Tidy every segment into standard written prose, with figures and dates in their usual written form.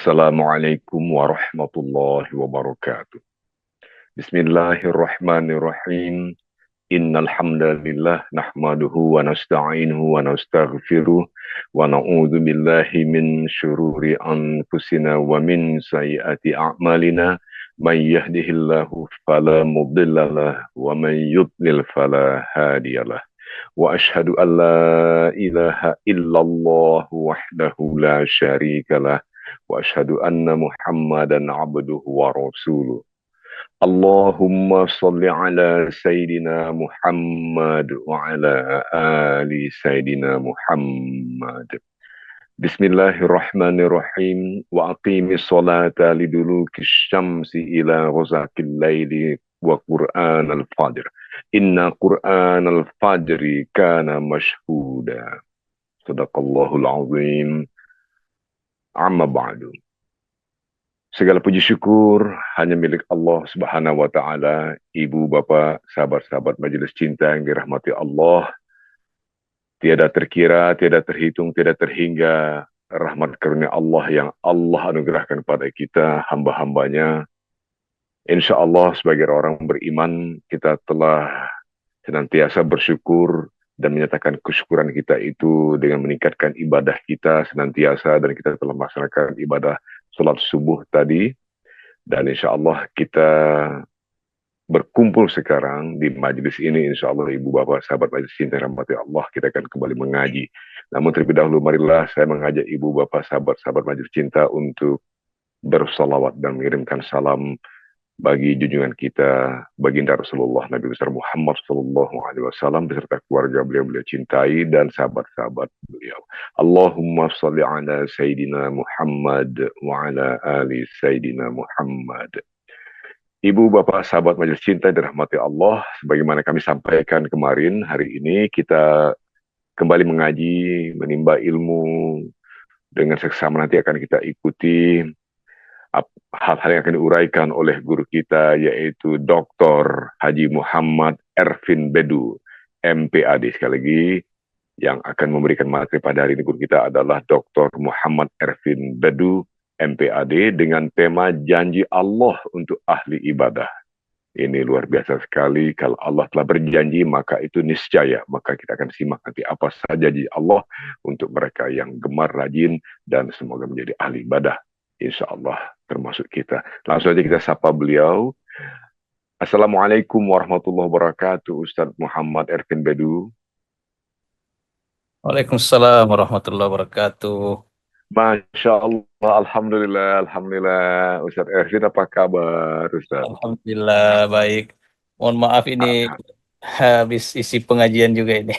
Assalamualaikum warahmatullahi wabarakatuh. Bismillahirrahmanirrahim. Innal hamdalillah nahmaduhu wa nasta'inuhu wa nastaghfiruh wa na'udzu billahi min syururi anfusina wa min sayyiati a'malina. May yahdihillahu fala mudhillalah wa may yudlil fala hadiyalah. Wa asyhadu an la ilaha illallah wahdahu la syarikalah wa asyhadu anna Muhammadan abduhu wa rasuluh. Allahumma salli ala Sayyidina Muhammad wa ala ali Sayyidina Muhammad. Bismillahirrahmanirrahim. Wa aqimi salata liduluki syamsi ila ghazakil laili wa Qur'an al-fajr. Inna Qur'an al-fajri kana mashhuda. Sadaqallahul azim. Amma ba'du. Segala puji syukur hanya milik Allah Subhanahu wa taala. Ibu, bapak, sahabat-sahabat majelis cinta yang dirahmati Allah. Tiada terkira, tiada terhitung, tiada terhingga rahmat karunia Allah yang Allah anugerahkan kepada kita, hamba-hambanya. Insya Allah sebagai orang beriman, kita telah senantiasa bersyukur dan menyatakan kesyukuran kita itu dengan meningkatkan ibadah kita senantiasa, dan kita telah melaksanakan ibadah salat subuh tadi, dan insya Allah kita berkumpul sekarang di majelis ini. Insya Allah ibu bapak sahabat majelis cinta rahmati Allah, kita akan kembali mengaji. Namun terlebih dahulu marilah saya mengajak ibu bapak sahabat majelis cinta untuk bersalawat dan mengirimkan salam bagi junjungan kita baginda Rasulullah Nabi besar Muhammad sallallahu alaihi wasallam beserta keluarga beliau cintai dan sahabat-sahabat beliau. Allahumma shalli ala Sayyidina Muhammad wa ala ali Sayyidina Muhammad. Ibu bapak sahabat majelis cinta dirahmati Allah, sebagaimana kami sampaikan kemarin, hari ini kita kembali mengaji, menimba ilmu dengan seksama. Nanti akan kita ikuti hal-hal yang akan diuraikan oleh guru kita, yaitu Dr. Haji Muhammad Ervin Bedu, MPAD. Sekali lagi, yang akan memberikan materi pada hari ini guru kita adalah Dr. Muhammad Ervin Bedu, MPAD, dengan tema janji Allah untuk ahli ibadah. Ini luar biasa sekali. Kalau Allah telah berjanji, maka itu niscaya. Maka kita akan simak nanti apa saja janji Allah untuk mereka yang gemar, rajin, dan semoga menjadi ahli ibadah. Insya Allah termasuk kita. Langsung saja kita sapa beliau. Assalamualaikum warahmatullahi wabarakatuh, Ustaz Muhammad Ervin Bedu. Waalaikumsalam warahmatullahi wabarakatuh. Masya Allah, Alhamdulillah. Ustaz Ervin, apa kabar, Ustaz? Alhamdulillah baik. Mohon maaf ini habis isi pengajian juga ini.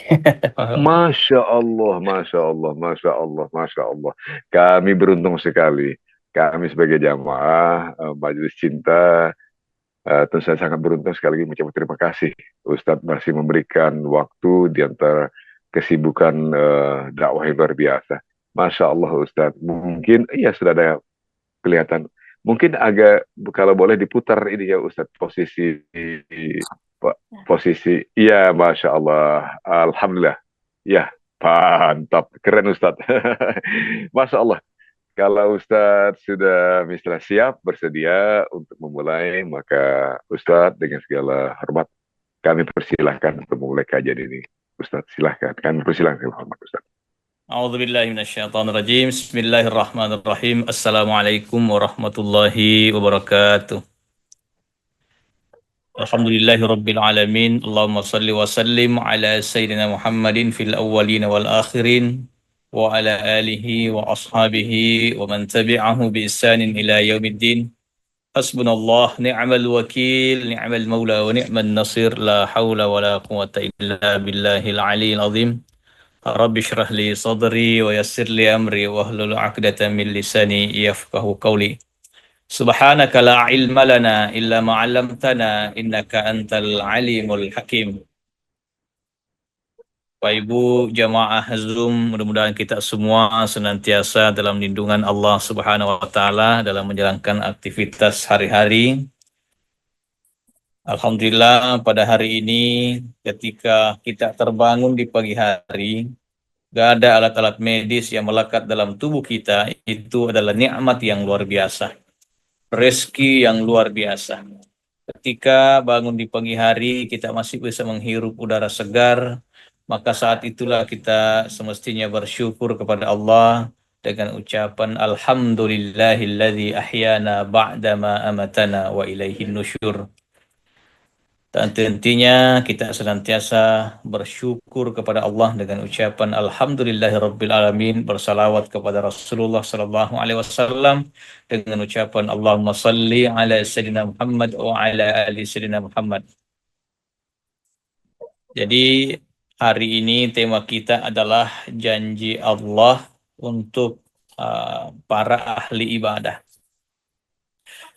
Masya Allah. Kami beruntung sekali. Kami sebagai jamaah majelis cinta tentu saya sangat beruntung sekali lagi mengucapkan terima kasih. Ustadz masih memberikan waktu di antara kesibukan dakwah yang luar biasa. Masya Allah Ustadz. Mungkin iya sudah ada kelihatan. Mungkin agak kalau boleh diputar ini ya Ustadz posisi. Iya, Masya Allah. Alhamdulillah. Ya, mantap. Keren Ustadz. Masya Allah. Kalau Ustadz sudah misalnya siap, bersedia untuk memulai, maka Ustadz dengan segala hormat kami persilahkan untuk memulai kajian ini. Ustadz silahkan, kami persilahkan hormat Ustadz. A'udzubillahi minasyaitonirrajim. Bismillahirrahmanirrahim. Assalamualaikum warahmatullahi wabarakatuh. Alhamdulillahirabbil alamin. Allahumma shalli wa sallim ala sayyidina Muhammadin fil awwalin wal akhirin wa ala alihi wa ashabihi wa man tabi'ahu bi ihsanin ila yaumiddin. Hasbunallah ni'mal wakil, ni'mal maula wa ni'man nasir, la haula wa la quwata illa billahil aliyyil azim. Rabbi shrah li sadri wa yassir li amri wa hlul 'uqdatam min lisani yafqahu qawli. Subhanaka la ilma lana illa ma 'allamtana innaka antal alimul hakim. Bapak Ibu jamaah Zoom, mudah-mudahan kita semua senantiasa dalam lindungan Allah Subhanahu wa taala dalam menjalankan aktivitas hari-hari. Alhamdulillah pada hari ini ketika kita terbangun di pagi hari Gak ada alat-alat medis yang melekat dalam tubuh kita, itu adalah nikmat yang luar biasa, rezeki yang luar biasa. Ketika bangun di pagi hari, kita masih bisa menghirup udara segar, maka saat itulah kita semestinya bersyukur kepada Allah dengan ucapan Alhamdulillahilladzi ahyana ba'dama amatana wa ilaihin nusyur. Dan tentunya kita senantiasa bersyukur kepada Allah dengan ucapan Alhamdulillahirabbil alamin, bersalawat kepada Rasulullah sallallahu alaihi wasallam dengan ucapan Allahumma salli ala sayyidina Muhammad wa ala ali sayyidina Muhammad. Jadi hari ini tema kita adalah janji Allah untuk para ahli ibadah.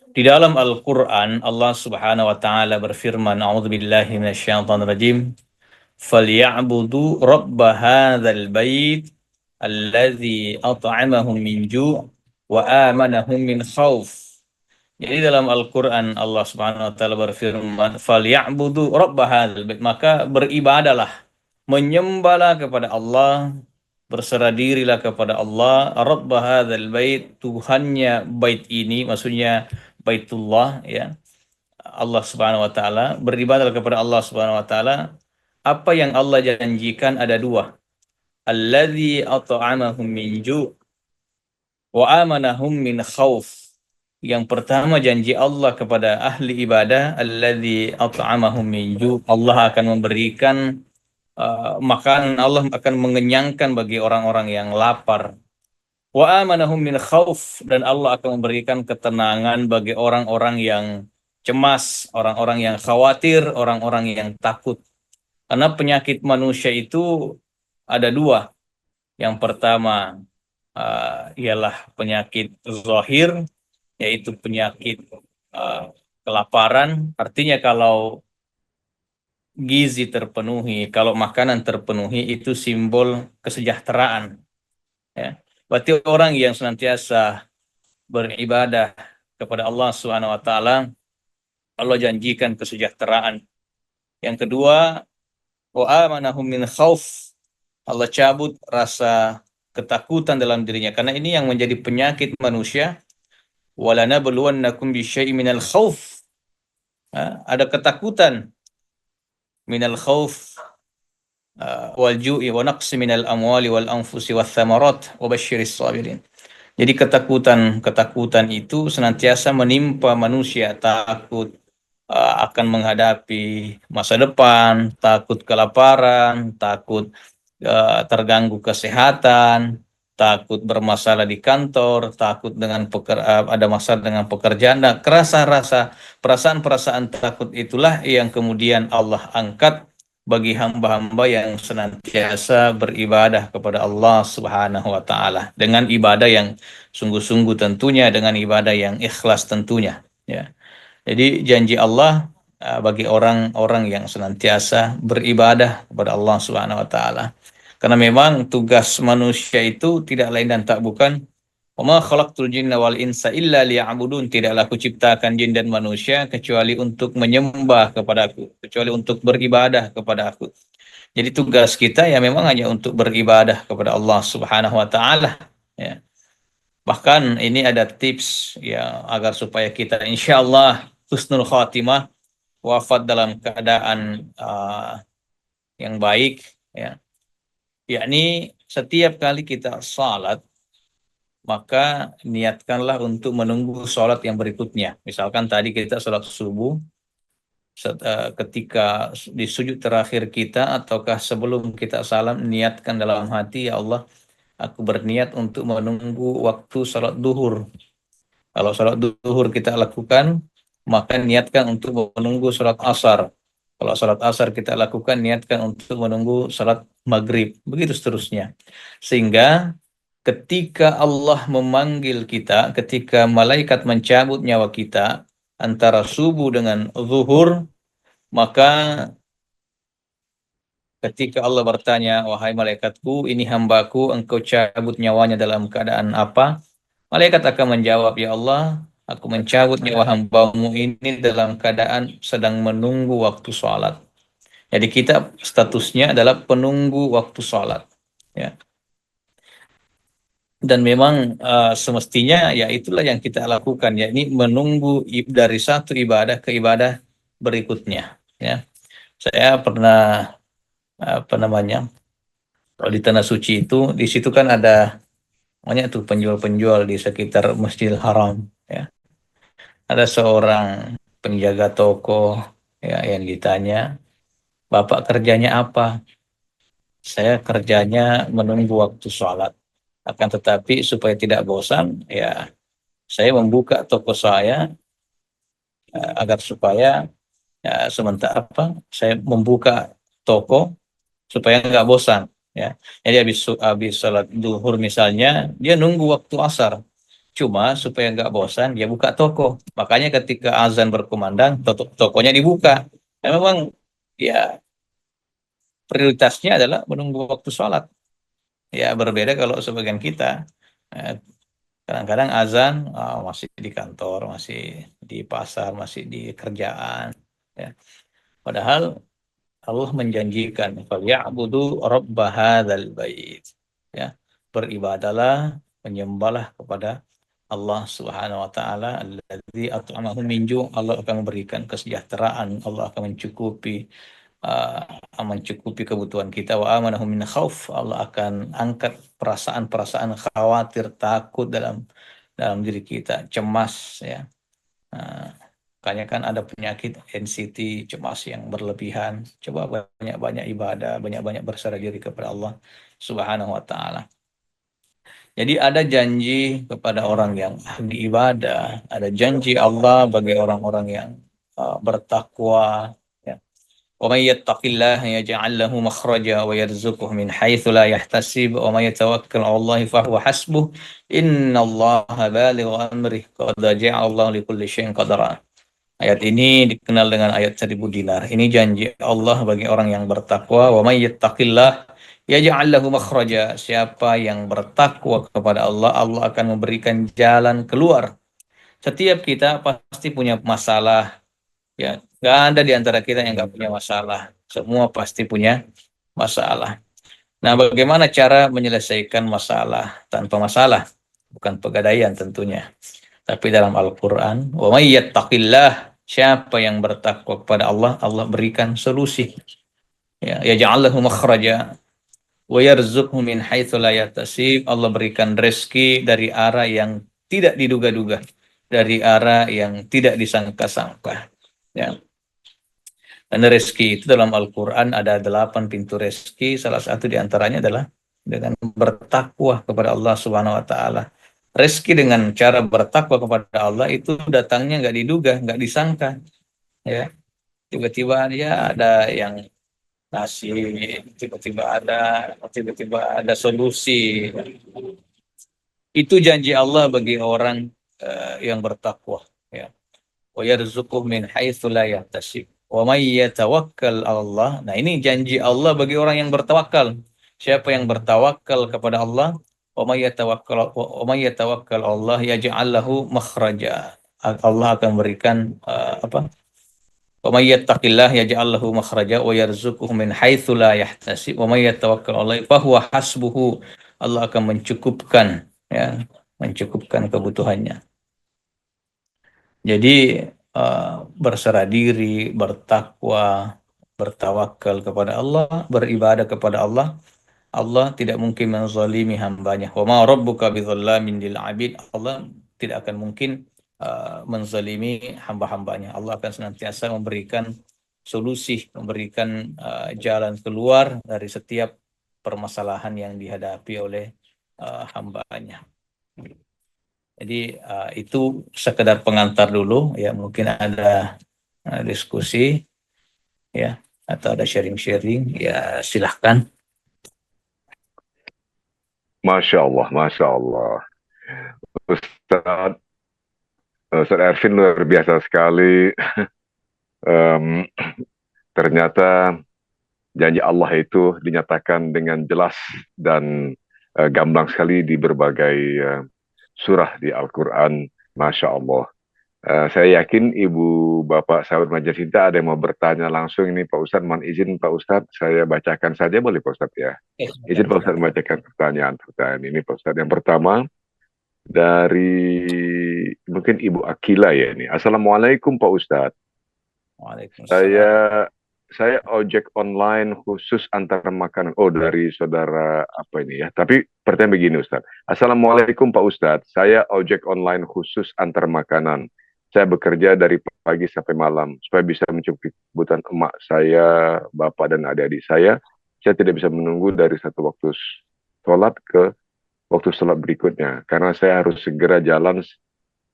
Di dalam Al-Quran, Allah Subhanahu wa Ta'ala berfirman, "A'udzubillahi minasyaitonir rajim, falya'budu rabb hadzal bait allazi at'amahum min ju' wa amanahum min khauf." Jadi dalam Al-Quran Allah Subhanahu wa Ta'ala berfirman, "Falya'budu rabb hadzal bait," maka beribadalah, menyembahlah kepada Allah, berserah dirilah kepada Allah, rabb hadzal bait, Tuhannya bait ini, maksudnya Baitullah, ya. Allah Subhanahu wa taala, beribadah kepada Allah Subhanahu wa taala. Apa yang Allah janjikan ada dua. Allazi at'amahum min ju' wa amanahum min khauf. Yang pertama janji Allah kepada ahli ibadah, allazi at'amahum min ju', Allah akan memberikan makanan, Allah akan mengenyangkan bagi orang-orang yang lapar. Wa amanahum min khauf, dan Allah akan memberikan ketenangan bagi orang-orang yang cemas, orang-orang yang khawatir, orang-orang yang takut. Karena penyakit manusia itu ada dua. Yang pertama ialah penyakit zahir, yaitu penyakit kelaparan. Artinya kalau gizi terpenuhi, kalau makanan terpenuhi, itu simbol kesejahteraan. Ya. Berarti orang yang senantiasa beribadah kepada Allah Subhanahu wa taala, Allah janjikan kesejahteraan. Yang kedua, wa amanahum min khauf, Allah cabut rasa ketakutan dalam dirinya, karena ini yang menjadi penyakit manusia. Walanabluwannakum bisyai'in minal khauf, ada ketakutan, minal khauf wal ju'i wa naqsi minal amwali wal anfusi wath thamarat wa basyiris sabirin. Jadi ketakutan itu senantiasa menimpa manusia, takut akan menghadapi masa depan, takut kelaparan, takut terganggu kesehatan, takut bermasalah di kantor, takut dengan ada masalah dengan pekerjaan. Nah, perasaan-perasaan takut itulah yang kemudian Allah angkat bagi hamba-hamba yang senantiasa beribadah kepada Allah Subhanahu wa taala dengan ibadah yang sungguh-sungguh tentunya, dengan ibadah yang ikhlas tentunya, ya. Jadi janji Allah bagi orang-orang yang senantiasa beribadah kepada Allah Subhanahu wa taala. Karena memang tugas manusia itu tidak lain dan tak bukan, "Wa ma khalaqtul jinna wal insa illa liya'budun," tidaklah aku ciptakan jin dan manusia kecuali untuk menyembah kepadaku, kecuali untuk beribadah kepada aku. Jadi tugas kita ya memang hanya untuk beribadah kepada Allah Subhanahu wa taala, ya. Bahkan ini ada tips ya agar supaya kita insyaallah husnul khatimah, wafat dalam keadaan yang baik, ya. Yakni setiap kali kita salat, maka niatkanlah untuk menunggu sholat yang berikutnya. Misalkan tadi kita sholat subuh, ketika di sujud terakhir kita ataukah sebelum kita salam, niatkan dalam hati, "Ya Allah, aku berniat untuk menunggu waktu sholat duhur." Kalau sholat duhur kita lakukan, maka niatkan untuk menunggu sholat asar. Kalau sholat asar kita lakukan, niatkan untuk menunggu sholat maghrib. Begitu seterusnya. Sehingga ketika Allah memanggil kita, ketika malaikat mencabut nyawa kita antara subuh dengan zuhur, maka ketika Allah bertanya, "Wahai malaikatku, ini hambaku, engkau cabut nyawanya dalam keadaan apa?" Malaikat akan menjawab, "Ya Allah, aku mencabut nyawa hambamu ini dalam keadaan sedang menunggu waktu sholat." Jadi kita statusnya adalah penunggu waktu sholat, ya. Dan memang semestinya ya itulah yang kita lakukan, yakni menunggu dari satu ibadah ke ibadah berikutnya. Ya, saya pernah apa namanya, kalau di tanah suci itu, di situ kan ada banyak tuh penjual-penjual di sekitar Masjidil Haram. Ya, ada seorang penjaga toko ya yang ditanya, Bapak kerjanya apa? Saya kerjanya menunggu waktu sholat. Akan tetapi supaya tidak bosan, ya saya membuka toko saya agar supaya ya, sementara apa? Saya membuka toko supaya nggak bosan. Ya, jadi habis sholat duhur misalnya, dia nunggu waktu asar. Cuma supaya nggak bosan, dia buka toko. Makanya ketika azan berkumandang, tokonya dibuka. Dan memang ya prioritasnya adalah menunggu waktu sholat. Ya berbeda kalau sebagian kita. eh, Kadang-kadang azan masih di kantor, masih di pasar, masih di kerjaan. Ya. Padahal Allah menjanjikan, "Falyabudu rabb hadzal bait." Ya, beribadalah, menyembahlah kepada Allah Subhanahu wa taala allazi at'amahum min ju'. Allah akan memberikan kesejahteraan, Allah akan mencukupi kebutuhan kita, wa amanahum min khauf. Allah akan angkat perasaan-perasaan khawatir, takut dalam diri kita, cemas ya. Nah, makanya kan ada penyakit anxiety, cemas yang berlebihan. Coba banyak-banyak ibadah, banyak-banyak berserah diri kepada Allah Subhanahu wa taala. Jadi ada janji kepada orang yang ahli ibadah, ada janji Allah bagi orang-orang yang bertakwa. Ya. وَمَن يَتَّقِ اللَّهَ يَجْعَل لَّهُ مَخْرَجًا وَيَرْزُقْهُ مِنْ حَيْثُ لَا يَحْتَسِبُ وَمَن يَتَوَكَّلْ عَلَى اللَّهِ فَهُوَ حَسْبُهُ إِنَّ اللَّهَ بَالِغُ أَمْرِهِ قَدْ جَعَلَ اللَّهُ لِكُلِّ شَيْءٍ قَدْرًا. Ayat ini dikenal dengan ayat 1.000 dinar. Ini janji Allah bagi orang yang bertakwa. Wa may yattaqillah yaj'al lahu makhraja. Siapa yang bertakwa kepada Allah, Allah akan memberikan jalan keluar. Setiap kita pasti punya masalah, ya. Nggak ada di antara kita yang nggak punya masalah. Semua pasti punya masalah. Nah, bagaimana cara menyelesaikan masalah tanpa masalah? Bukan pegadaian tentunya. Tapi dalam Al-Quran, wa may yattaqillah, siapa yang bertakwa kepada Allah, Allah berikan solusi. Ya, yaj'al lahu makhraja wa yarzuqhu min haitsu la yahtasib. Allah berikan rezeki dari arah yang tidak diduga-duga, dari arah yang tidak disangka-sangka. Ya. Dan rezeki itu dalam Al-Quran ada 8 pintu rezeki. Salah satu di antaranya adalah dengan bertakwa kepada Allah Subhanahu Wa Taala. Rezeki dengan cara bertakwa kepada Allah itu datangnya nggak diduga, nggak disangka. Ya, tiba-tiba dia ada yang nasi, tiba-tiba ada solusi. Itu janji Allah bagi orang yang bertakwa. Ya. Wa yarzuquhu min haitsu la yahtasib. Wa may yatawakkal 'ala Allah. Nah, ini janji Allah bagi orang yang bertawakal. Siapa yang bertawakal kepada Allah, wa may yatawakkal 'ala Allah yaj'al lahu makhraja. Allah akan berikan apa? Wa may yattaqillah yaj'al lahu makhraja wa yarzuquhu min haitsu la yahtasib. Wa may yatawakkal 'ala Allah fa huwa hasbuhu. Allah akan mencukupkan, ya, mencukupkan kebutuhannya. Jadi berserah diri, bertakwa, bertawakal kepada Allah, beribadah kepada Allah. Allah tidak mungkin menzalimi hambanya. Wa ma rabbuka bidzallamin lil abid. Allah tidak akan mungkin menzalimi hamba-hambanya. Allah akan senantiasa memberikan solusi, memberikan jalan keluar dari setiap permasalahan yang dihadapi oleh hambanya. Jadi itu sekedar pengantar dulu ya, mungkin ada diskusi ya atau ada sharing-sharing ya, silahkan. Masya Allah, Masya Allah. Ustaz, Ustaz Ervin luar biasa sekali. Em, Ternyata janji Allah itu dinyatakan dengan jelas dan gamblang sekali di berbagai surah di Al-Quran. Masya Allah. Saya yakin Ibu Bapak sahabat Majelis Cinta ada yang mau bertanya langsung ini Pak Ustadz. Mohon izin Pak Ustadz, saya bacakan saja boleh Pak Ustadz ya? Izin Pak Ustadz membacakan pertanyaan ini Pak Ustadz. Yang pertama dari mungkin Ibu Akila ya ini. Assalamualaikum Pak Ustadz. Waalaikumsalam. Saya ojek online khusus antar makanan. Oh, dari saudara apa ini ya? Tapi pertanyaan begini Ustadz. Assalamualaikum Pak Ustadz. Saya ojek online khusus antar makanan. Saya bekerja dari pagi sampai malam supaya bisa mencukupi kebutuhan emak saya, bapak dan adik-adik saya. Saya tidak bisa menunggu dari satu waktu sholat ke waktu sholat berikutnya karena saya harus segera jalan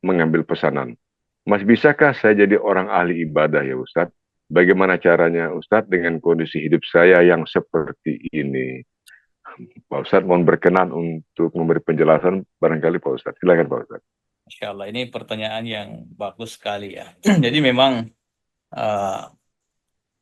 mengambil pesanan. Mas, bisakah saya jadi orang ahli ibadah ya Ustadz? Bagaimana caranya Ustadz dengan kondisi hidup saya yang seperti ini? Pak Ustadz mohon berkenan untuk memberi penjelasan barangkali Pak Ustadz. Silakan Pak Ustadz. Masya Allah, ini pertanyaan yang bagus sekali ya. Jadi memang eh,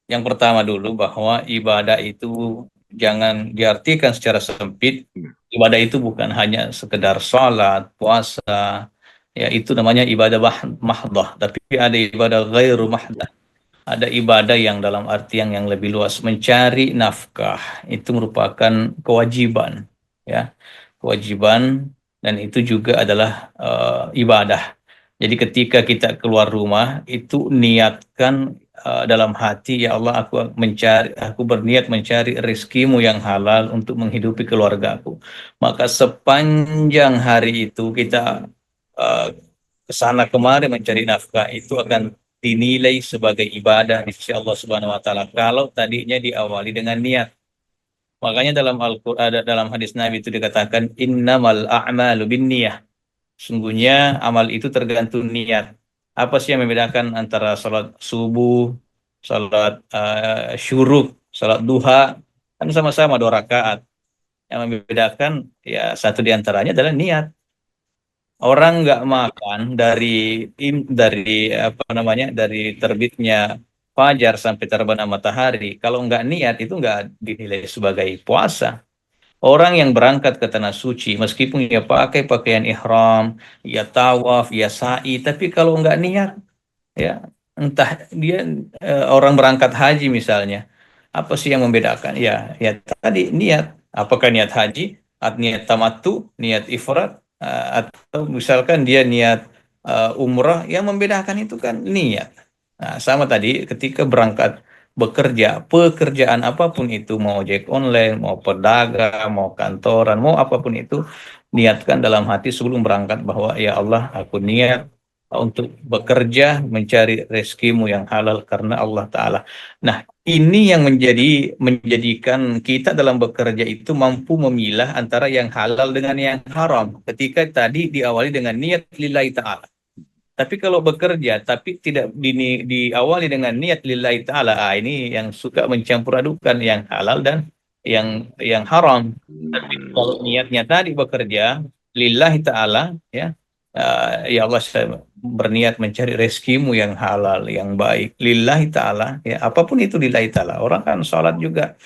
yang pertama dulu bahwa ibadah itu jangan diartikan secara sempit. Ibadah itu bukan hanya sekedar sholat, puasa, ya itu namanya ibadah mahdah. Tapi ada ibadah ghairu mahdah. Ada ibadah yang dalam artian yang lebih luas, mencari nafkah. Itu merupakan kewajiban, ya, kewajiban, dan itu juga adalah ibadah. Jadi ketika kita keluar rumah itu niatkan dalam hati, ya Allah, aku berniat mencari rezekimu yang halal untuk menghidupi keluargaku. Maka sepanjang hari itu kita uh, ke sana kemari mencari nafkah, itu akan dinilai sebagai ibadah di sisi Allah Subhanahu wa taala kalau tadinya diawali dengan niat. Makanya dalam Al-Qur'an, dalam hadis Nabi itu dikatakan innamal a'malu binniyah. Sungguhnya amal itu tergantung niat. Apa sih yang membedakan antara salat subuh, salat syuruk, salat duha? Kan sama-sama 2 rakaat. Yang membedakan ya satu di antaranya adalah niat. Orang nggak makan dari apa namanya, dari terbitnya fajar sampai terbenam matahari. Kalau nggak niat itu nggak dinilai sebagai puasa. Orang yang berangkat ke tanah suci, meskipun dia pakai pakaian ihram, ya tawaf, ya sa'i, tapi kalau nggak niat, ya entah dia orang berangkat haji misalnya, apa sih yang membedakan? Ya tadi niat. Apakah niat haji, atau niat tamattu, niat ifrad, atau misalkan dia niat umrah, yang membedakan itu kan niat. Nah, sama tadi ketika berangkat bekerja, pekerjaan apapun itu, mau ojek online, mau pedagang, mau kantoran, mau apapun itu, niatkan dalam hati sebelum berangkat bahwa ya Allah, aku niat untuk bekerja mencari rezekimu yang halal karena Allah Ta'ala. Nah, ini yang menjadikan kita dalam bekerja itu mampu memilah antara yang halal dengan yang haram. Ketika tadi diawali dengan niat lillahi ta'ala. Tapi kalau bekerja tapi tidak diawali dengan niat lillahi ta'ala, ini yang suka mencampur adukan yang halal dan yang haram. Tapi kalau niatnya tadi bekerja lillahi ta'ala, ya, ya Allah, saya berniat mencari rezekimu yang halal, yang baik lillahi ta'ala, ya apapun itu lillahi ta'ala. Orang kan sholat juga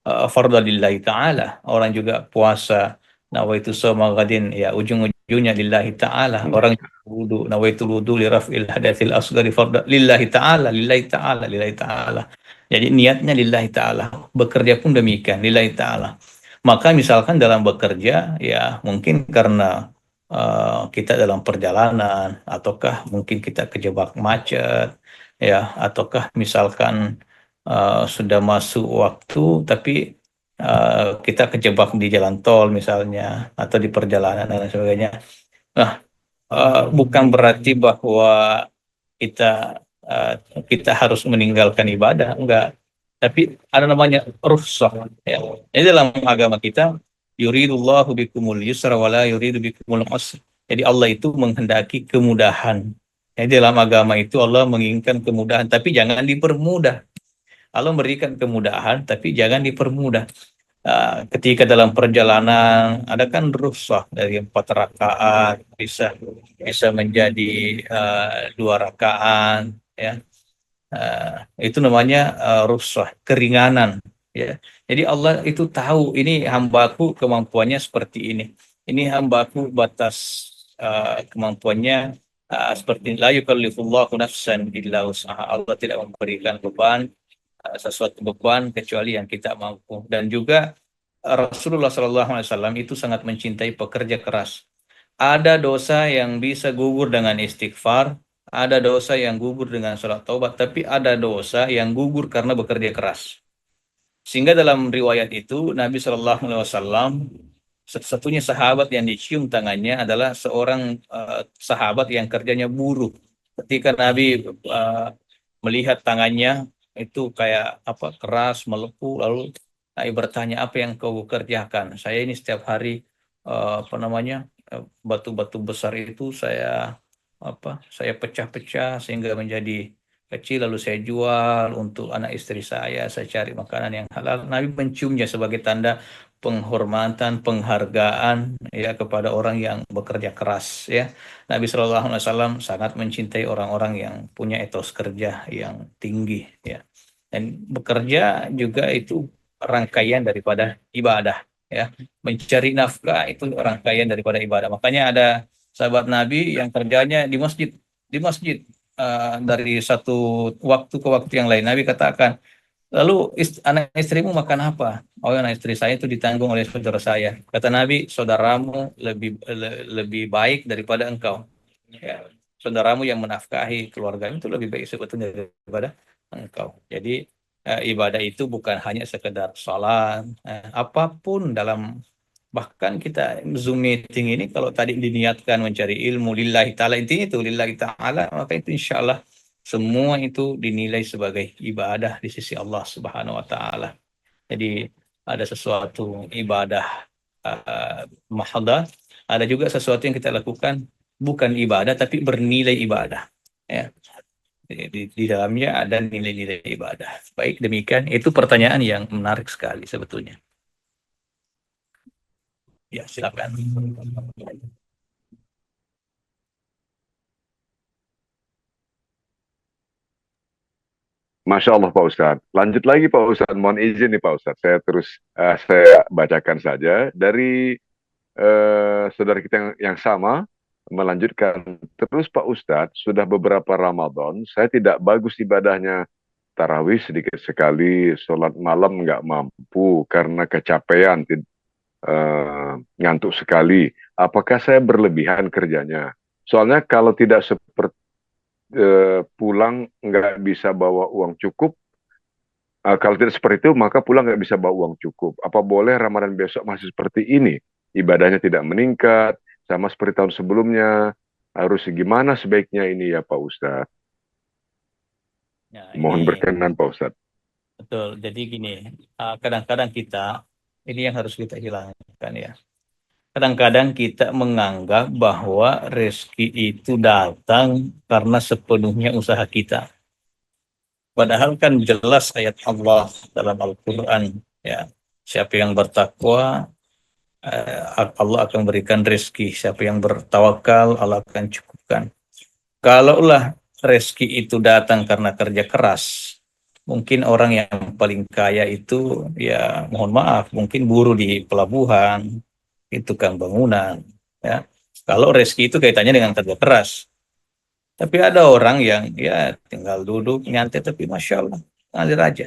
fardhu lillahi ta'ala. Orang juga puasa, nawaitu shoma ghadin, ya ujung-ujungnya lillahi ta'ala. Orang wudu, nawaitu wudu li raf'il hadatsil asghari fardhu lillahi ta'ala, lillahi ta'ala, lillahi ta'ala. Jadi niatnya lillahi ta'ala. Bekerja pun demikian, lillahi ta'ala. Maka misalkan dalam bekerja, ya mungkin karena kita dalam perjalanan, ataukah mungkin kita kejebak macet, ya, ataukah misalkan sudah masuk waktu tapi kita kejebak di jalan tol misalnya, atau di perjalanan dan lain sebagainya. Nah, bukan berarti bahwa kita uh, kita harus meninggalkan ibadah, enggak. Tapi ada namanya rukhsah. Ya. Jadi dalam agama kita, yuridullahu bikumul yusra wala yuridu bikumul usra. Jadi Allah itu menghendaki kemudahan. Jadi dalam agama itu Allah menginginkan kemudahan, tapi jangan dipermudah. Allah memberikan kemudahan, tapi jangan dipermudah. Ketika dalam perjalanan ada kan rukhsah dari 4 rakaat bisa bisa menjadi 2 rakaat, ya. Itu namanya rukhsah, keringanan, ya. Jadi Allah itu tahu ini hambaku kemampuannya seperti ini hambaku batas kemampuannya seperti la yukallifullahu nafsan illa wus'aha. Allah tidak memberikan beban sesuatu beban kecuali yang kita mampu. Dan juga Rasulullah SAW itu sangat mencintai pekerja keras. Ada dosa yang bisa gugur dengan istighfar, ada dosa yang gugur dengan sholat taubat, tapi ada dosa yang gugur karena bekerja keras. Sehingga dalam riwayat itu Nabi SAW satu-satunya sahabat yang dicium tangannya adalah seorang sahabat yang kerjanya buruh. Ketika Nabi melihat tangannya itu kayak apa keras melepuh, lalu Nabi bertanya, apa yang kau kerjakan? Saya ini setiap hari apa namanya batu-batu besar itu saya pecah-pecah sehingga menjadi kecil, lalu saya jual untuk anak istri saya cari makanan yang halal. Nabi menciumnya sebagai tanda penghormatan, penghargaan ya kepada orang yang bekerja keras ya. Nabi Shallallahu Alaihi Wasallam sangat mencintai orang-orang yang punya etos kerja yang tinggi ya. Dan bekerja juga itu rangkaian daripada ibadah ya. Mencari nafkah itu rangkaian daripada ibadah. Makanya ada sahabat Nabi yang kerjanya di masjid dari satu waktu ke waktu yang lain. Nabi katakan, lalu anak istrimu makan apa? Oh, anak istri saya itu ditanggung oleh saudara saya. Kata Nabi, saudaramu lebih baik daripada engkau. Ya, saudaramu yang menafkahi keluarga itu lebih baik sebetulnya daripada engkau. Jadi ibadah itu bukan hanya sekedar sholat, apapun dalam. Bahkan kita Zoom meeting ini kalau tadi diniatkan mencari ilmu lillahi ta'ala, intinya itu lillahi ta'ala, maka itu insya Allah semua itu dinilai sebagai ibadah di sisi Allah Subhanahu wa Ta'ala. Jadi ada sesuatu ibadah mahdah, ada juga sesuatu yang kita lakukan bukan ibadah tapi bernilai ibadah. Ya. Di dalamnya ada nilai-nilai ibadah. Baik demikian, itu pertanyaan yang menarik sekali sebetulnya. Ya, silakan. Masya Allah Pak Ustadz. Lanjut lagi Pak Ustadz, mohon izin nih Pak Ustadz. Saya bacakan saja dari saudara kita yang sama melanjutkan. Terus Pak Ustadz, sudah beberapa Ramadan, saya tidak bagus ibadahnya. Tarawih sedikit sekali, sholat malam nggak mampu karena kecapean, ngantuk sekali. Apakah saya berlebihan kerjanya? Soalnya kalau tidak seperti pulang nggak bisa bawa uang cukup, kalau tidak seperti itu maka pulang nggak bisa bawa uang cukup. Apa boleh Ramadan besok masih seperti ini? Ibadahnya tidak meningkat, sama seperti tahun sebelumnya. Harus gimana sebaiknya ini ya Pak Ustadz? Nah, Mohon ini berkenan Pak Ustadz. betul. Jadi gini, kadang-kadang kita, ini yang harus kita hilangkan ya. Kadang-kadang kita menganggap bahwa rezeki itu datang karena sepenuhnya usaha kita. Padahal kan jelas ayat Allah dalam Al-Quran ya. Siapa yang bertakwa, Allah akan berikan rezeki. Siapa yang bertawakal, Allah akan cukupkan. Kalaulah rezeki itu datang karena kerja keras, mungkin orang yang paling kaya itu ya mohon maaf, mungkin buruh di pelabuhan, itu kan bangunan, ya. Kalau rezeki itu kaitannya dengan kerja keras. Tapi ada orang yang ya tinggal duduk nyantai tapi masya Allah ngalir aja.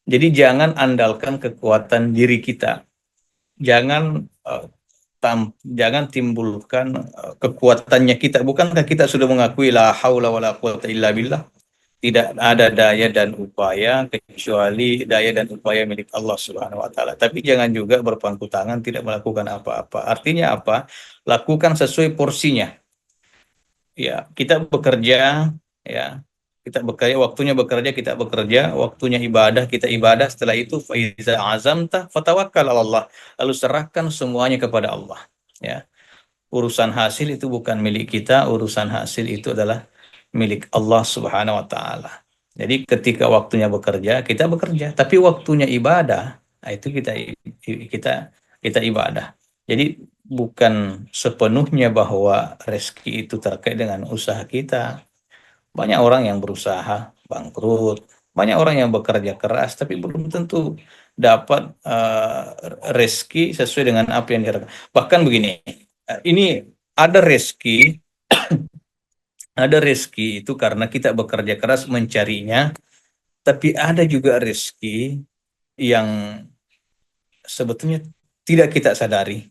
Jadi jangan andalkan kekuatan diri kita. Jangan jangan timbulkan kekuatannya kita. Bukankah kita sudah mengakui la haula wala quwata illa billah? Tidak ada daya dan upaya kecuali daya dan upaya milik Allah Subhanahu wa taala. Tapi jangan juga berpangku tangan tidak melakukan apa-apa. Artinya apa? Lakukan sesuai porsinya. Ya, kita bekerja ya. Kita bekerja, waktunya bekerja, kita bekerja, waktunya ibadah, kita ibadah. Setelah itu faiza azamta fatawakkal 'ala Allah. Lalu serahkan semuanya kepada Allah. Ya. Urusan hasil itu bukan milik kita, urusan hasil itu adalah milik Allah Subhanahu wa taala. Jadi ketika waktunya bekerja, kita bekerja, tapi waktunya ibadah, nah itu kita kita ibadah. Jadi bukan sepenuhnya bahwa rezeki itu terkait dengan usaha kita. Banyak orang yang berusaha bangkrut, banyak orang yang bekerja keras tapi belum tentu dapat rezeki sesuai dengan apa yang dia. Bahkan begini, ini ada rezeki Ada rezeki itu karena kita bekerja keras mencarinya, tapi ada juga rezeki yang sebetulnya tidak kita sadari,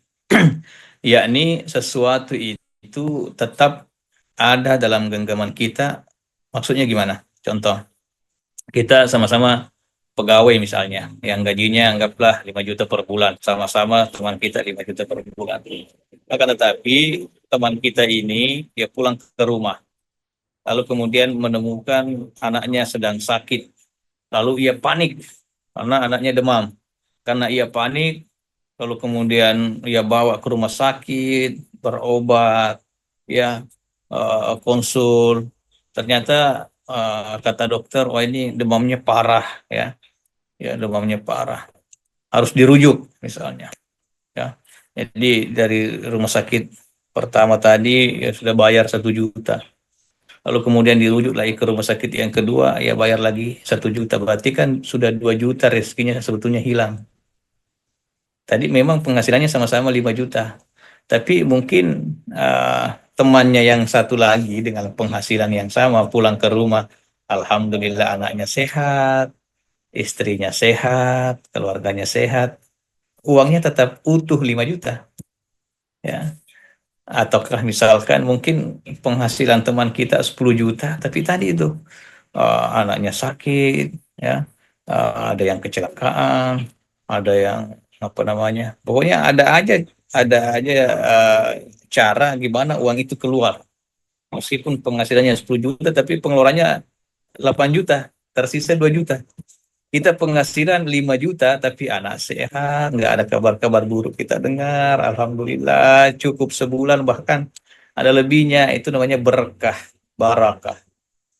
yakni sesuatu itu tetap ada dalam genggaman kita. Maksudnya gimana? Contoh, kita sama-sama pegawai misalnya, yang gajinya anggaplah 5 juta per bulan, sama-sama teman kita 5 juta per bulan. Akan tetapi teman kita ini dia pulang ke rumah, lalu kemudian menemukan anaknya sedang sakit, lalu ia panik karena anaknya demam. Karena ia panik, lalu kemudian ia bawa ke rumah sakit, berobat, ya, konsul. Ternyata kata dokter, wah ini demamnya parah, ya demamnya parah, harus dirujuk misalnya. Ya, jadi dari rumah sakit pertama tadi ya sudah bayar 1 juta. Lalu kemudian dirujuk lagi ke rumah sakit yang kedua, ya bayar lagi 1 juta. Berarti kan sudah 2 juta rezekinya sebetulnya hilang. Tadi memang penghasilannya sama-sama 5 juta. Tapi mungkin temannya yang satu lagi dengan penghasilan yang sama pulang ke rumah, alhamdulillah anaknya sehat, istrinya sehat, keluarganya sehat, uangnya tetap utuh 5 juta. Ya. Ataukah misalkan mungkin penghasilan teman kita 10 juta, tapi tadi itu anaknya sakit, ya, ada yang kecelakaan, ada yang apa namanya, pokoknya ada aja cara gimana uang itu keluar. Meskipun penghasilannya 10 juta, tapi pengeluarannya 8 juta, tersisa 2 juta. Kita penghasilan 5 juta, tapi anak sehat, nggak ada kabar-kabar buruk kita dengar. Alhamdulillah, cukup sebulan, bahkan ada lebihnya. Itu namanya berkah, barakah.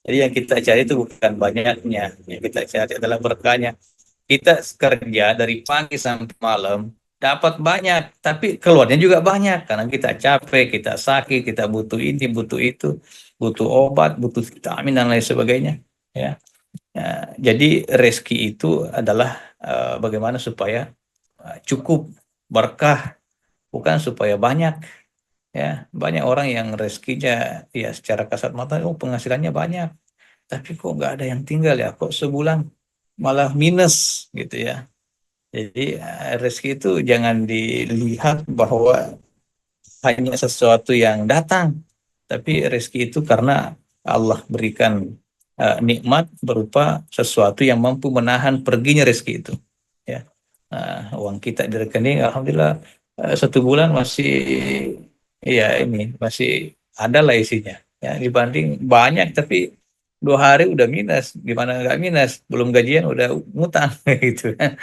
Jadi yang kita cari itu bukan banyaknya, yang kita cari adalah berkahnya. Kita kerja dari pagi sampai malam, dapat banyak, tapi keluarnya juga banyak. Karena kita capek, kita sakit, kita butuh ini, butuh itu, butuh obat, butuh vitamin, dan lain sebagainya. Ya. Ya, jadi rezeki itu adalah bagaimana supaya cukup berkah, bukan supaya banyak. Ya, banyak orang yang rezekinya ya secara kasat mata, oh penghasilannya banyak, tapi kok nggak ada yang tinggal ya, kok sebulan malah minus gitu ya. Jadi rezeki itu jangan dilihat bahwa hanya sesuatu yang datang, tapi rezeki itu karena Allah berikan nikmat berupa sesuatu yang mampu menahan perginya rezeki itu. Ya, uang kita di rekening, alhamdulillah 1 bulan masih, ya ini masih ada lah isinya. Ya, dibanding banyak tapi 2 hari udah minus, gimana nggak minus? Belum gajian udah ngutang gitu kan.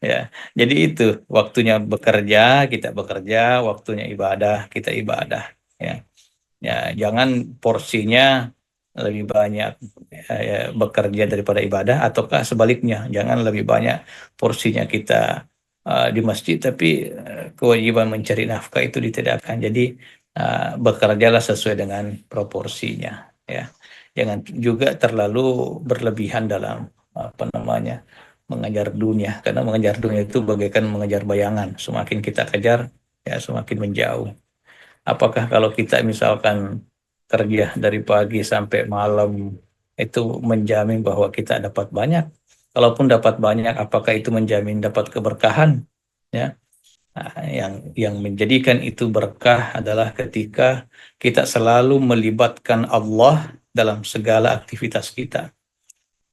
Ya, jadi itu waktunya bekerja kita bekerja, waktunya ibadah kita ibadah. Ya, ya jangan porsinya lebih banyak bekerja daripada ibadah, ataukah sebaliknya, jangan lebih banyak porsinya kita di masjid tapi kewajiban mencari nafkah itu ditidakkan. Jadi bekerjalah sesuai dengan proporsinya, ya. Jangan juga terlalu berlebihan dalam apa namanya mengejar dunia, karena mengejar dunia itu bagaikan mengejar bayangan, semakin kita kejar ya semakin menjauh. Apakah kalau kita misalkan kerja dari pagi sampai malam itu menjamin bahwa kita dapat banyak? Kalaupun dapat banyak, apakah itu menjamin dapat keberkahan? Ya, nah, yang menjadikan itu berkah adalah ketika kita selalu melibatkan Allah dalam segala aktivitas kita.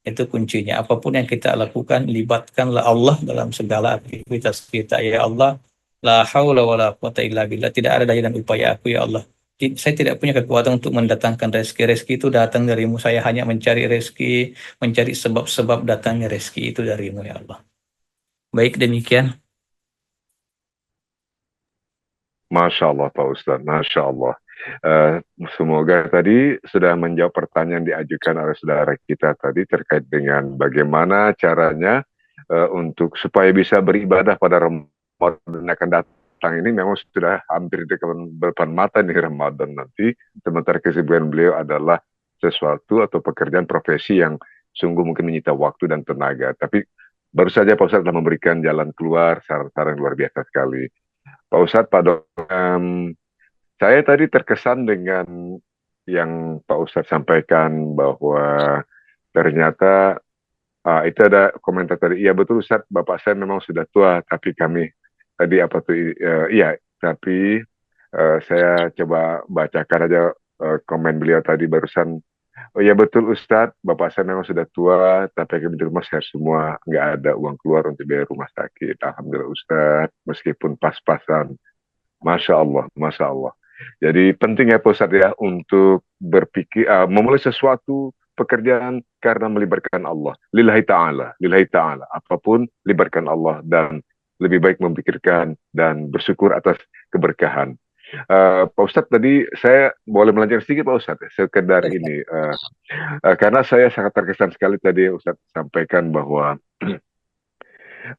Itu kuncinya. Apapun yang kita lakukan, libatkanlah Allah dalam segala aktivitas kita. Ya Allah, la haula wa la quwata illa billah. Tidak ada daya dan upaya aku, ya Allah. Saya tidak punya kekuatan untuk mendatangkan rezeki. Rezeki itu datang darimu. Saya hanya mencari rezeki, mencari sebab-sebab datangnya rezeki itu darimu, ya Allah. Baik, demikian. Masya Allah Pak Ustadz, Masya Allah. Eh, Semoga tadi sudah menjawab pertanyaan yang diajukan oleh saudara kita tadi terkait dengan bagaimana caranya untuk supaya bisa beribadah pada Ramadan akan datang ini. Memang sudah hampir di depan mata nih Ramadan nanti, sementara kesibukan beliau adalah sesuatu atau pekerjaan profesi yang sungguh mungkin menyita waktu dan tenaga. Tapi baru saja Pak Ustadz telah memberikan jalan keluar, saran-saran luar biasa sekali. Pak Ustadz, Pak Dok, saya tadi terkesan dengan yang Pak Ustadz sampaikan bahwa ternyata itu ada komentar tadi, iya betul Ustadz, Bapak saya memang sudah tua, tapi kami tadi apa tuh, iya, tapi saya coba bacakan aja komen beliau tadi barusan. Oh iya betul Ustadz, Bapak saya memang sudah tua, tapi kami di rumah sehat semua, nggak ada uang keluar untuk biaya rumah sakit. Alhamdulillah Ustadz, meskipun pas-pasan. Masya Allah, Masya Allah. Jadi penting ya Pak Ustadz ya untuk berpikir, memulai sesuatu pekerjaan karena melibatkan Allah. Lillahi ta'ala. Apapun libatkan Allah dan lebih baik memikirkan dan bersyukur atas keberkahan. Pak Ustadz tadi saya boleh melanjutkan sedikit Pak Ustadz, sekedar ini. Karena saya sangat terkesan sekali tadi Ustadz sampaikan bahwa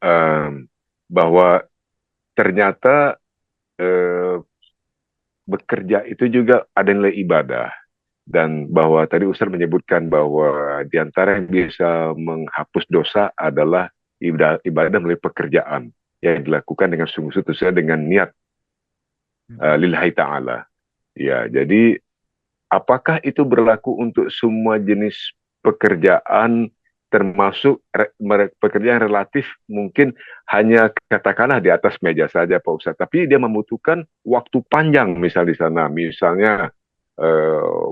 uh, bahwa ternyata uh, bekerja itu juga ada nilai ibadah, dan bahwa tadi Ustaz menyebutkan bahwa di antara yang bisa menghapus dosa adalah ibadah melalui pekerjaan yang dilakukan dengan sungguh-sungguh sesuai dengan niat lillahi ta'ala. Ya, jadi apakah itu berlaku untuk semua jenis pekerjaan, termasuk pekerjaan relatif mungkin hanya katakanlah di atas meja saja Pak Ustadz, tapi dia membutuhkan waktu panjang misal di sana, misalnya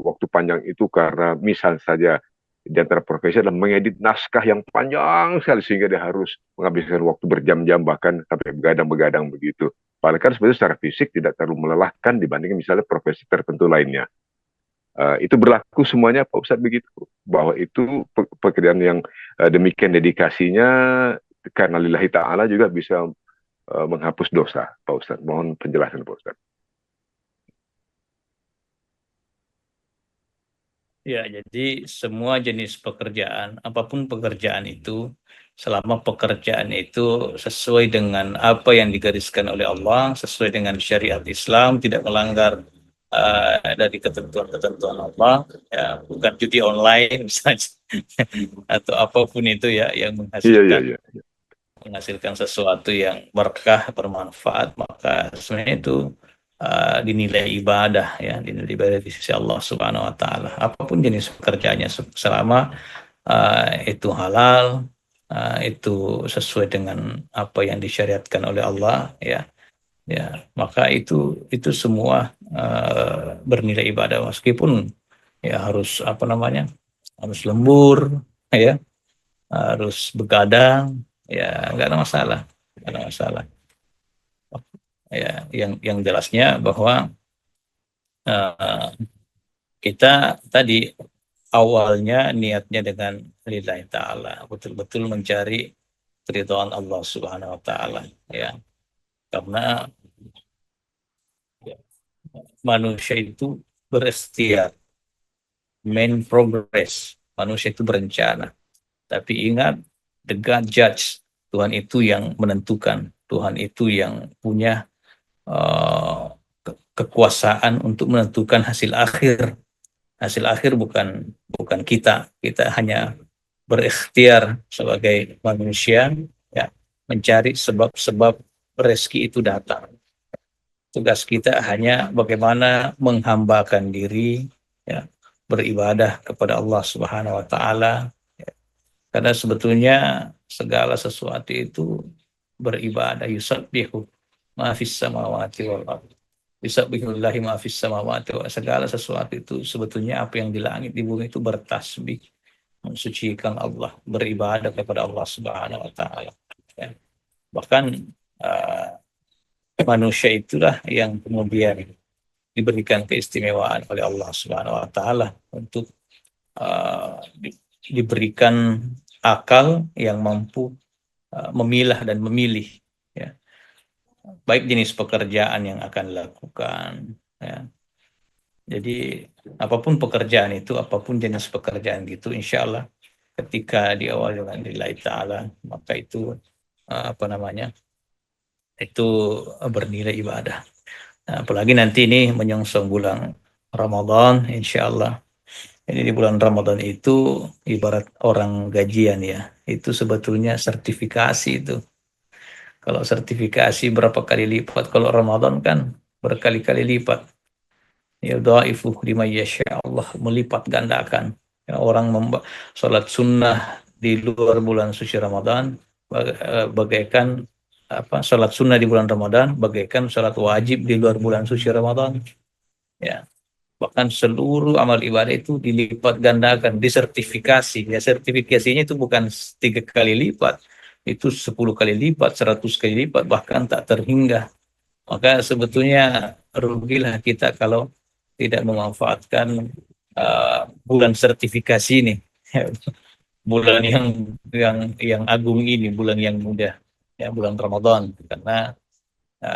waktu panjang itu karena misal saja di antara profesi adalah mengedit naskah yang panjang sekali sehingga dia harus menghabiskan waktu berjam-jam bahkan sampai begadang-begadang begitu. Padahal kan sebenarnya secara fisik tidak terlalu melelahkan dibandingkan misalnya profesi tertentu lainnya. Itu berlaku semuanya Pak Ustadz begitu, bahwa itu pekerjaan yang demikian dedikasinya karena lillahi ta'ala juga bisa menghapus dosa Pak Ustadz. Mohon penjelasan Pak Ustadz. Ya, jadi semua jenis pekerjaan, apapun pekerjaan itu, selama pekerjaan itu sesuai dengan apa yang digariskan oleh Allah, sesuai dengan syariat Islam, tidak melanggar dari ketentuan-ketentuan Allah, ya, bukan judi online misalnya, atau apapun itu ya yang Iya, iya, menghasilkan iya. menghasilkan sesuatu yang berkah, bermanfaat, maka sebenarnya itu dinilai ibadah ya, dinilai ibadah di sisi Allah Subhanahu wa taala. Apapun jenis pekerjaannya selama itu halal, itu sesuai dengan apa yang disyariatkan oleh Allah ya. Ya, maka itu semua bernilai ibadah meskipun ya harus apa namanya? Harus lembur ya, harus begadang ya, nggak ada masalah. Nggak ada masalah. Ya, yang jelasnya bahwa uh, kita tadi awalnya niatnya dengan lillahi ta'ala, betul-betul mencari keridhaan Allah Subhanahu wa taala ya. Karena ya, manusia itu berikhtiar, main progress. Manusia itu berencana. Tapi ingat, the God judge. Tuhan itu yang menentukan. Tuhan itu yang punya kekuasaan untuk menentukan hasil akhir. Hasil akhir bukan kita. Kita hanya berikhtiar sebagai manusia ya, mencari sebab-sebab rezeki itu datang. Tugas kita hanya bagaimana menghambakan diri ya, beribadah kepada Allah Subhanahu wa taala ya. Karena sebetulnya segala sesuatu itu beribadah, yusabbihu ma fis samawati wal ardh. Yusabbihulillahi ma fis samawati wa, segala sesuatu itu sebetulnya apa yang di langit di bumi itu bertasbih, mensucikan Allah, beribadah kepada Allah Subhanahu wa taala. Ya. Bahkan uh, manusia itulah yang kemudian diberikan keistimewaan oleh Allah Subhanahu wa taala untuk diberikan akal yang mampu memilah dan memilih ya, baik jenis pekerjaan yang akan dilakukan ya. Jadi apapun pekerjaan itu, apapun jenis pekerjaan gitu, insya Allah ketika diawali dengan lillahi ta'ala, maka itu apa namanya, itu bernilai ibadah. Nah, apalagi nanti ini menyongsong bulan Ramadan, insya Allah. Ini di bulan Ramadan itu ibarat orang gajian ya. Itu sebetulnya sertifikasi itu. Kalau sertifikasi berapa kali lipat, kalau Ramadan kan berkali-kali lipat. yudhaifu liman yasha. Allah melipat gandakan. Ya, orang sholat sunnah di luar bulan suci Ramadan bagaikan apa, sholat sunnah di bulan Ramadan bagaikan sholat wajib di luar bulan suci Ramadan. Ya, bahkan seluruh amal ibadah itu dilipat gandakan, disertifikasi. Ya, sertifikasinya itu bukan 3 kali lipat, itu 10 kali lipat, 100 kali lipat, bahkan tak terhingga. Maka sebetulnya rugilah kita kalau tidak memanfaatkan bulan sertifikasi ini. Bulan yang agung ini, bulan yang mudah, ya, bulan Ramadan, karena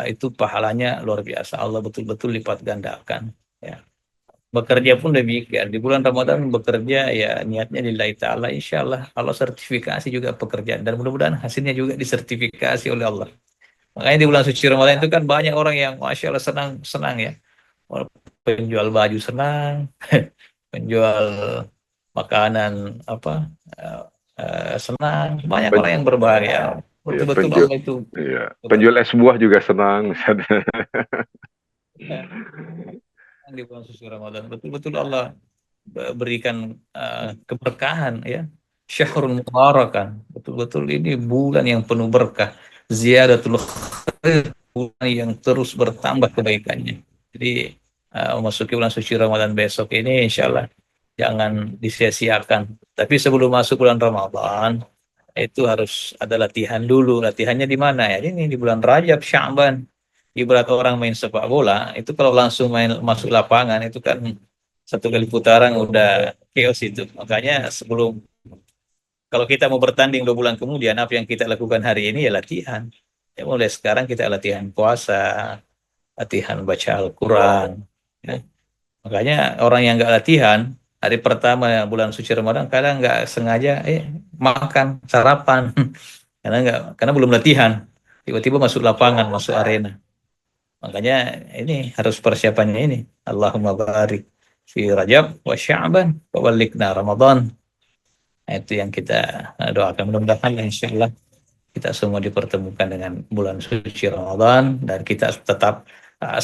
itu pahalanya luar biasa. Allah betul-betul lipat gandakan. Ya. Bekerja pun demikian. Di bulan Ramadan bekerja ya niatnya lillahi ta'ala. Insya Allah Allah sertifikasi juga pekerjaan. Dan mudah-mudahan hasilnya juga disertifikasi oleh Allah. Makanya di bulan suci Ramadan itu kan banyak orang yang Masya Allah senang-senang ya. Penjual baju senang, penjual makanan apa senang. Banyak Pen, orang yang berbahagia. ya, Betul-betul Allah itu. ya, penjual es buah juga senang. Ya, di bulan suci Ramadan betul-betul Allah berikan keberkahan ya. Syahrul mubarakan. Betul-betul ini bulan yang penuh berkah. Ziyadatul khair, bulan yang terus bertambah kebaikannya. Jadi memasuki bulan suci Ramadan besok ini insya Allah jangan disia-siakan. Tapi sebelum masuk bulan Ramadan itu harus ada latihan dulu. Latihannya di mana ya? Ini di bulan Rajab, Sya'ban. Ibarat orang main sepak bola, itu kalau langsung main masuk lapangan itu kan 1 kali putaran udah chaos itu. Makanya sebelum, kalau kita mau bertanding 2 bulan kemudian, apa yang kita lakukan hari ini ya latihan. Ya, mulai sekarang kita latihan puasa, latihan baca Al-Quran. Ya. Makanya orang yang nggak latihan, hari pertama bulan suci Ramadan kadang nggak sengaja makan, sarapan. Karena belum latihan. Tiba-tiba masuk lapangan, masuk arena. Makanya ini harus persiapannya ini. Allahumma barik fi Rajab wa Sya'ban wa balikna Ramadan. Nah, itu yang kita doakan. Mudah-mudahan insyaallah kita semua dipertemukan dengan bulan suci Ramadan dan kita tetap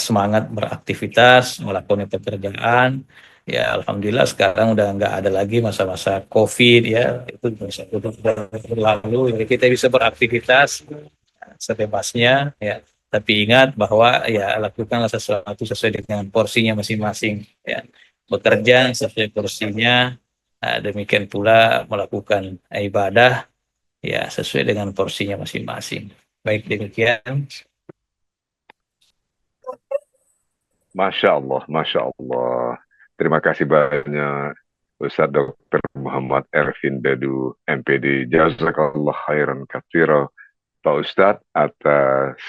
semangat beraktivitas, melakukan pekerjaan. Ya alhamdulillah sekarang udah nggak ada lagi masa-masa COVID ya, itu bisa berlalu. Jadi kita bisa beraktivitas sebebasnya ya. Tapi ingat bahwa ya lakukanlah sesuatu sesuai dengan porsinya masing-masing ya. Bekerja sesuai porsinya, demikian pula melakukan ibadah ya sesuai dengan porsinya masing-masing. Baik demikian. Masya Allah, Masya Allah. Terima kasih banyak Ustaz Dr. Muhammad Ervin Dadu, MPD. Jazakallah khairan katsira, Pak Ustadz, atas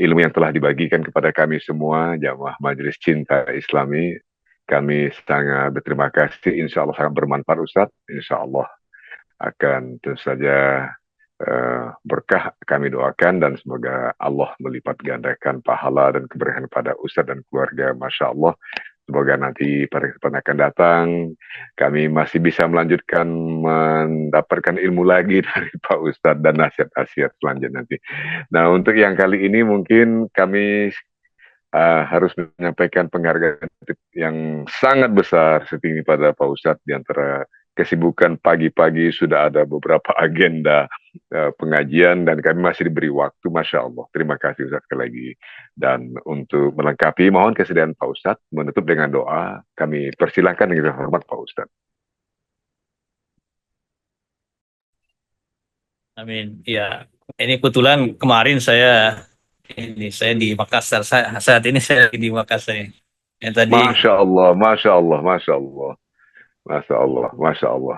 ilmu yang telah dibagikan kepada kami semua, jamaah Majelis Cinta Islami. Kami sangat berterima kasih, insya Allah sangat bermanfaat Ustadz. Insya Allah akan tentu saja berkah kami doakan dan semoga Allah melipat gandakan pahala dan keberkahan pada Ustadz dan keluarga. Masya Allah. Semoga nanti pada kesempatan akan datang kami masih bisa melanjutkan mendapatkan ilmu lagi dari Pak Ustadz dan nasihat-nasihat selanjutnya nanti. Nah untuk yang kali ini mungkin kami harus menyampaikan penghargaan yang sangat besar setinggi pada Pak Ustadz. Di antara kesibukan pagi-pagi sudah ada beberapa agenda pengajian dan kami masih diberi waktu. Masya Allah. Terima kasih Ustadz sekali lagi. Dan untuk melengkapi, mohon kesediaan Pak Ustadz menutup dengan doa. Kami persilahkan dengan hormat Pak Ustadz. Amin. Ya, ini kebetulan kemarin saya di Makassar. Saat ini saya di Makassar. Yang tadi Masya Allah, Masya Allah, Masya Allah, Masya Allah, Masya Allah.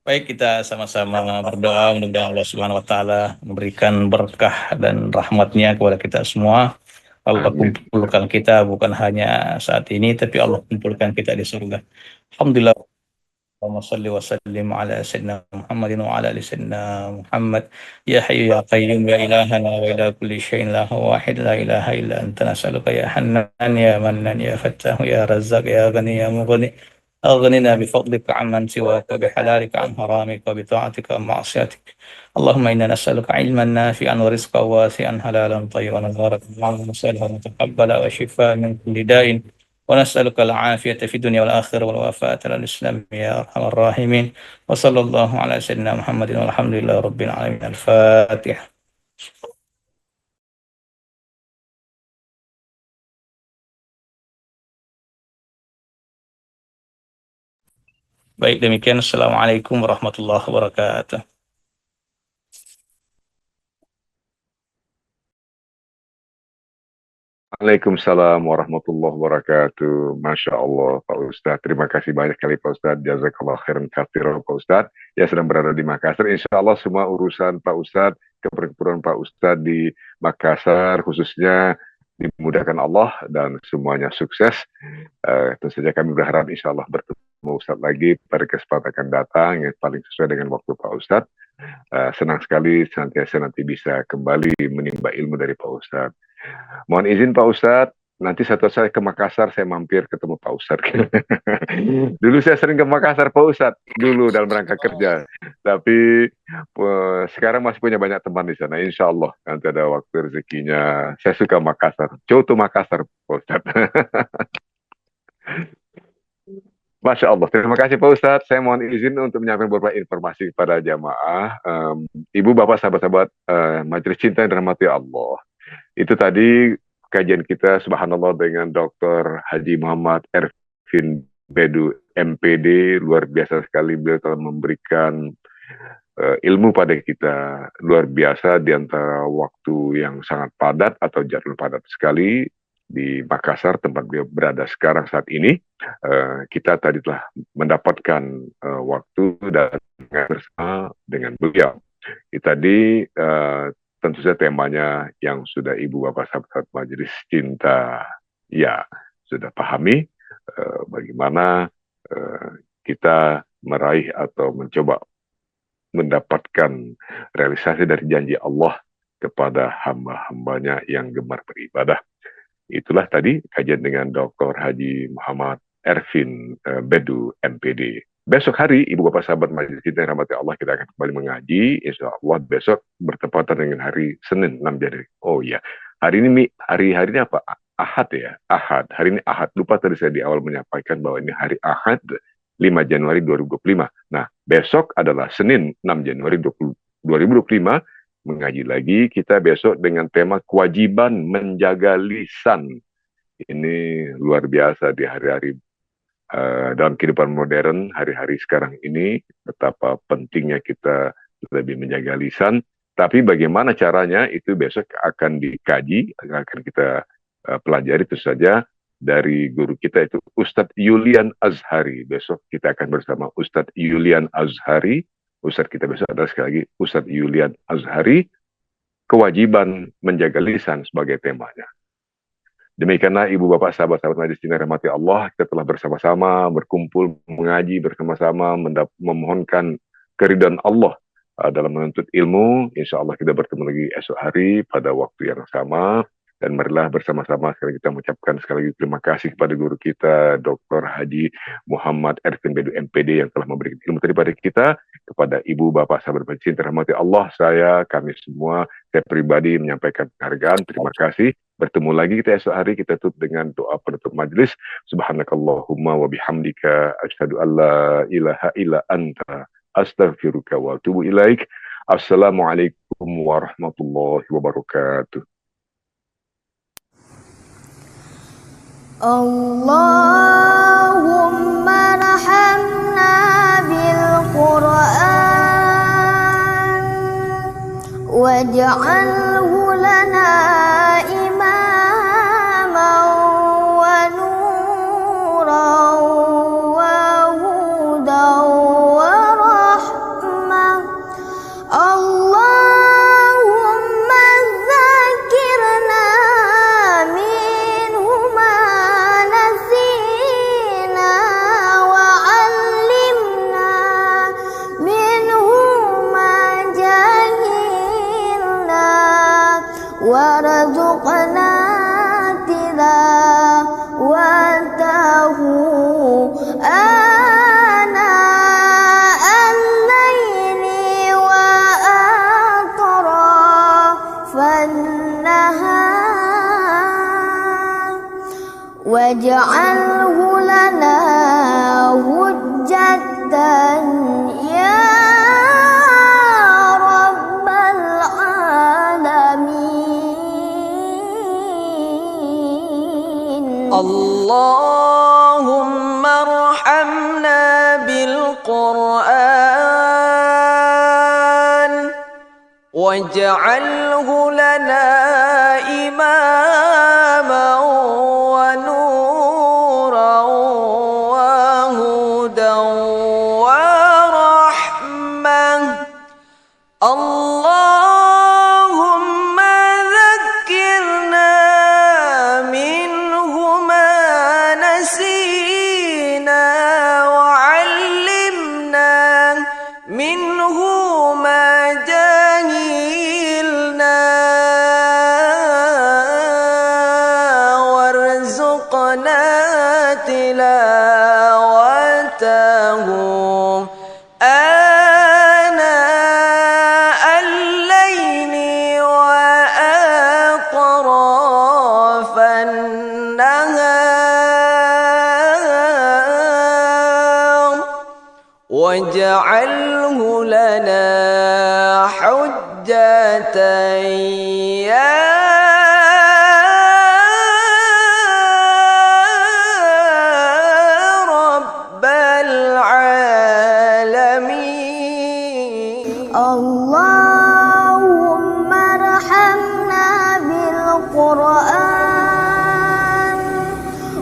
baik, kita sama-sama berdoa mudah-mudahan Allah Subhanahu wa taala memberikan berkah dan rahmatnya kepada kita semua. Allah Amin. kumpulkan kita bukan hanya saat ini tapi Allah kumpulkan kita di surga. Alhamdulillah. اللهم صل وسلم على سيدنا محمد وعلى ال سيدنا محمد يا حي يا قيوم يا إلهنا وإلى كل شيء لا هو واحد لا إله إلا أنت نسألك يا حنان يا منان يا فتاح يا رزاق يا غني يا مغني أغننا بفضلك عمن سواك وبحلالك عن حرامك وبطاعتك عن معصيتك. اللهم إنا نسألك علما نافعا ورزقا واسعا حلالا طيبا مباركا وسهلا متقبلا وشفاء من كل داء، ونسألك العافية في الدنيا والآخرة والوفاة على الإسلام يا أرحم الراحمين. وصلى الله على سيدنا محمد والحمد لله رب العالمين. الفاتحة. Baik, demikian. Assalamualaikum warahmatullahi wabarakatuh. Waalaikumsalam warahmatullahi wabarakatuh. Masya Allah, Pak Ustadz. Terima kasih banyak kali Pak Ustadz. Jazakallah khairan katsiran Pak Ustadz. Ya sedang berada di Makassar. Insya Allah semua urusan Pak Ustadz, keperluan Pak Ustadz di Makassar khususnya dimudahkan Allah dan semuanya sukses. Tentu saja kami berharap insya Allah bertemu Ustadz lagi pada kesempatan akan datang yang paling sesuai dengan waktu Pak Ustadz. Senang sekali senantiasa nanti bisa kembali menimba ilmu dari Pak Ustadz. Mohon izin Pak Ustadz, nanti satu saya ke Makassar, saya mampir ketemu Pak Ustadz. Dulu saya sering ke Makassar Pak Ustadz, dulu dalam rangka kerja. Tapi sekarang masih punya banyak teman di sana. Insya Allah nanti ada waktu rezekinya. Saya suka Makassar. Coto Makassar Pak Ustadz. Masya Allah, terima kasih Pak Ustadz. Saya mohon izin untuk menyampaikan beberapa informasi kepada jamaah. Ibu, Bapak, sahabat-sahabat Majelis Cinta yang dirahmati Allah. Itu tadi kajian kita subhanallah dengan Dr. Haji Muhammad Ervin Bedu MPD. Luar biasa sekali, beliau telah memberikan ilmu pada kita luar biasa di antara waktu yang sangat padat atau jadwal padat sekali di Makassar tempat beliau berada sekarang saat ini. Kita tadi telah mendapatkan waktu dan bersama dengan beliau. Tadi tentu saja temanya yang sudah Ibu Bapak sahabat Majelis Cinta ya sudah pahami bagaimana kita meraih atau mencoba mendapatkan realisasi dari janji Allah kepada hamba-hambanya yang gemar beribadah. Itulah tadi kajian dengan Dr. Haji Muhammad Ervin Bedu MPD. Besok hari, Ibu Bapak sahabat Majelis Cinta yang rahmati Allah, kita akan kembali mengaji. Insya Allah besok bertepatan dengan hari Senin 6 Januari. Oh iya, hari ini hari apa? Ahad ya, Ahad. Hari ini Ahad. Lupa tadi saya di awal menyampaikan bahwa ini hari Ahad 5 Januari 2025. Nah, besok adalah Senin 6 Januari 2025. Mengaji lagi kita besok dengan tema kewajiban menjaga lisan. Ini luar biasa di hari-hari dalam kehidupan modern hari-hari sekarang ini, betapa pentingnya kita lebih menjaga lisan. Tapi bagaimana caranya itu besok akan dikaji, akan kita pelajari itu saja dari guru kita itu Ustadz Yulian Azhari. Besok kita akan bersama Ustadz Yulian Azhari. Ustadz kita besok adalah sekali lagi Ustadz Yulian Azhari. Kewajiban menjaga lisan sebagai temanya. Demikianlah Ibu Bapak sahabat-sahabat Majelis Cinta rahmati Allah, kita telah bersama-sama berkumpul mengaji bersama-sama memohonkan keridhaan Allah dalam menuntut ilmu. Insya Allah kita bertemu lagi esok hari pada waktu yang sama. Dan marilah bersama-sama sekali kita mengucapkan sekali lagi terima kasih kepada guru kita Dr. Haji Muhammad Ervin Bedu MPD yang telah memberikan ilmu tadi pada kita. Kepada Ibu Bapak sahabat Majelis Cinta rahmati Allah, kami semua, saya pribadi menyampaikan penghargaan, terima kasih. Bertemu lagi kita esok hari, kita tutup dengan doa penutup majelis. Subhanakallahumma wa bihamdika asyhadu an la ilaha illa anta astaghfiruka wa atubu ilaik. Assalamualaikum warahmatullahi wabarakatuh. Allahumma rahamna bil Qur'an waj'alhu lana minhu ma jahilna واجعله لنا حجة يا رب العالمين. اللهم ارحمنا بالقرآن واجعله لنا إماما ونورا وهدى ورحمة. اللهم ذكرنا منه ما نسينا وعلمنا منه ما جهلنا وارزقنا تلاوته آناء الليل وأطراف النهار واجعله لنا حجة يا رب العالمين. اللهم ارحمنا بالقرآن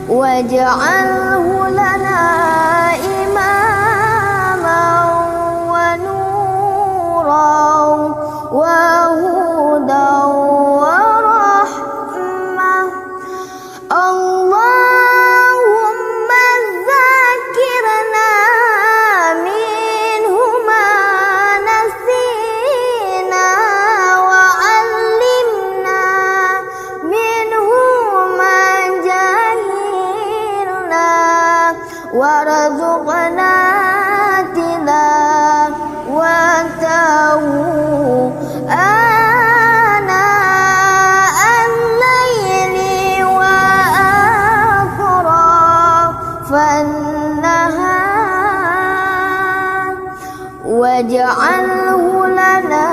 واجعله لنا إماما ونورا وهدى ورحمة. اللهم ذكرنا منه ما نسينا وعلمنا منه ما جهلنا وارزقنا تلاوته آناء الليل وأطراف النهار واجعله لنا